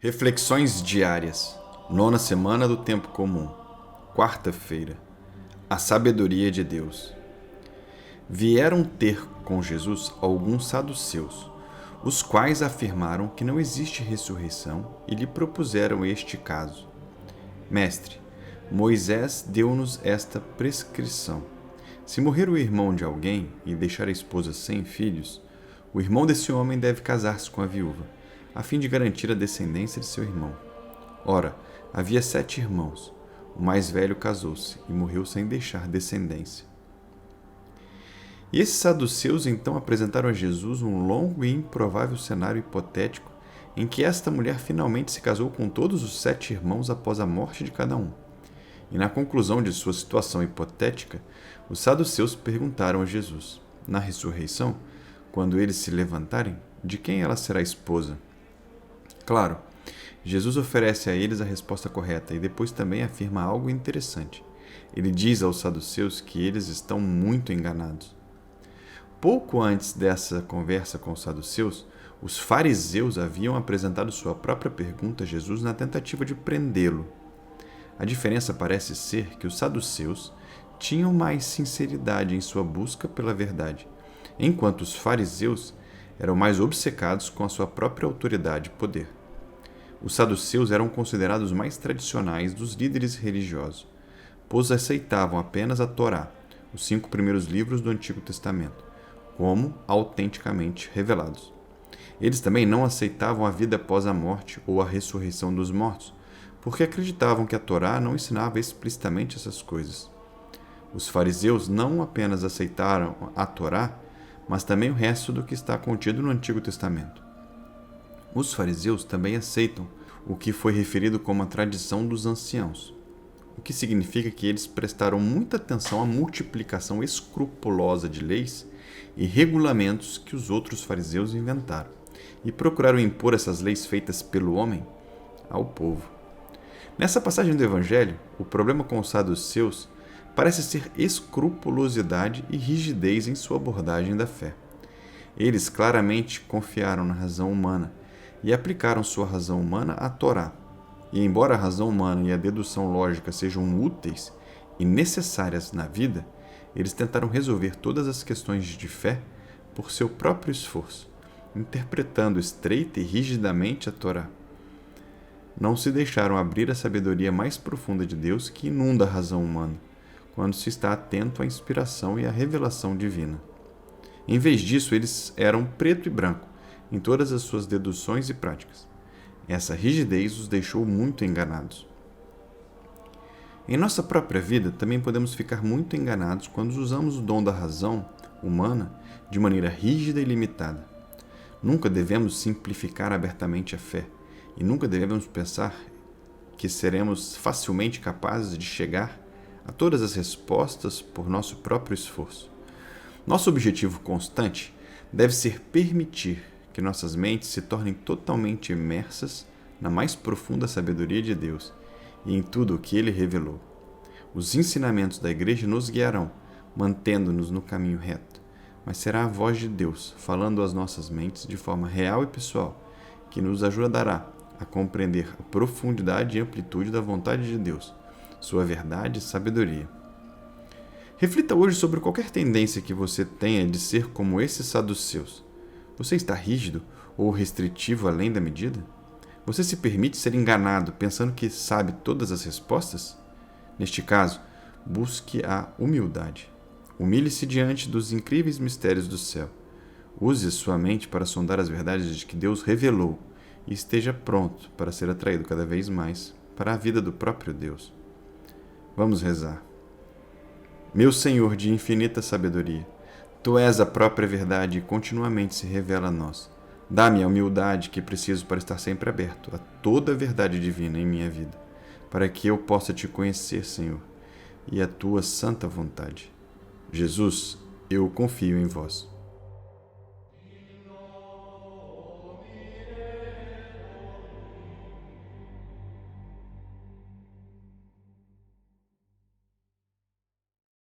Reflexões diárias. Nona semana do tempo comum. Quarta-feira. A sabedoria de Deus. Vieram ter com Jesus alguns saduceus, os quais afirmaram que não existe ressurreição e lhe propuseram este caso. Mestre, Moisés deu-nos esta prescrição. Se morrer o irmão de alguém e deixar a esposa sem filhos, o irmão desse homem deve casar-se com a viúva, a fim de garantir a descendência de seu irmão. Ora, havia 7 irmãos. O mais velho casou-se e morreu sem deixar descendência. E esses saduceus então apresentaram a Jesus um longo e improvável cenário hipotético em que esta mulher finalmente se casou com todos os 7 irmãos após a morte de cada um. E na conclusão de sua situação hipotética, os saduceus perguntaram a Jesus, na ressurreição, quando eles se levantarem, de quem ela será esposa? Claro, Jesus oferece a eles a resposta correta e depois também afirma algo interessante. Ele diz aos saduceus que eles estão muito enganados. Pouco antes dessa conversa com os saduceus, os fariseus haviam apresentado sua própria pergunta a Jesus na tentativa de prendê-lo. A diferença parece ser que os saduceus tinham mais sinceridade em sua busca pela verdade, enquanto os fariseus eram mais obcecados com a sua própria autoridade e poder. Os saduceus eram considerados mais tradicionais dos líderes religiosos, pois aceitavam apenas a Torá, os 5 primeiros livros do Antigo Testamento, como autenticamente revelados. Eles também não aceitavam a vida após a morte ou a ressurreição dos mortos, porque acreditavam que a Torá não ensinava explicitamente essas coisas. Os fariseus não apenas aceitaram a Torá, mas também o resto do que está contido no Antigo Testamento. Os fariseus também aceitam o que foi referido como a tradição dos anciãos, o que significa que eles prestaram muita atenção à multiplicação escrupulosa de leis e regulamentos que os outros fariseus inventaram, e procuraram impor essas leis feitas pelo homem ao povo. Nessa passagem do Evangelho, o problema com os saduceus parece ser escrupulosidade e rigidez em sua abordagem da fé. Eles claramente confiaram na razão humana e aplicaram sua razão humana à Torá. E embora a razão humana e a dedução lógica sejam úteis e necessárias na vida, eles tentaram resolver todas as questões de fé por seu próprio esforço, interpretando estreita e rigidamente a Torá. Não se deixaram abrir à sabedoria mais profunda de Deus que inunda a razão humana, quando se está atento à inspiração e à revelação divina. Em vez disso, eles eram preto e branco em todas as suas deduções e práticas. Essa rigidez os deixou muito enganados. Em nossa própria vida, também podemos ficar muito enganados quando usamos o dom da razão humana de maneira rígida e limitada. Nunca devemos simplificar abertamente a fé e nunca devemos pensar que seremos facilmente capazes de chegar a todas as respostas por nosso próprio esforço. Nosso objetivo constante deve ser permitir que nossas mentes se tornem totalmente imersas na mais profunda sabedoria de Deus e em tudo o que Ele revelou. Os ensinamentos da Igreja nos guiarão, mantendo-nos no caminho reto, mas será a voz de Deus falando às nossas mentes de forma real e pessoal que nos ajudará a compreender a profundidade e amplitude da vontade de Deus, sua verdade e sabedoria. Reflita hoje sobre qualquer tendência que você tenha de ser como esses saduceus. Você está rígido ou restritivo além da medida? Você se permite ser enganado pensando que sabe todas as respostas? Neste caso, busque a humildade. Humilhe-se diante dos incríveis mistérios do céu. Use sua mente para sondar as verdades de que Deus revelou e esteja pronto para ser atraído cada vez mais para a vida do próprio Deus. Vamos rezar. Meu Senhor de infinita sabedoria, Tu és a própria verdade e continuamente se revela a nós. Dá-me a humildade que preciso para estar sempre aberto a toda a verdade divina em minha vida, para que eu possa Te conhecer, Senhor, e a Tua santa vontade. Jesus, eu confio em Vós.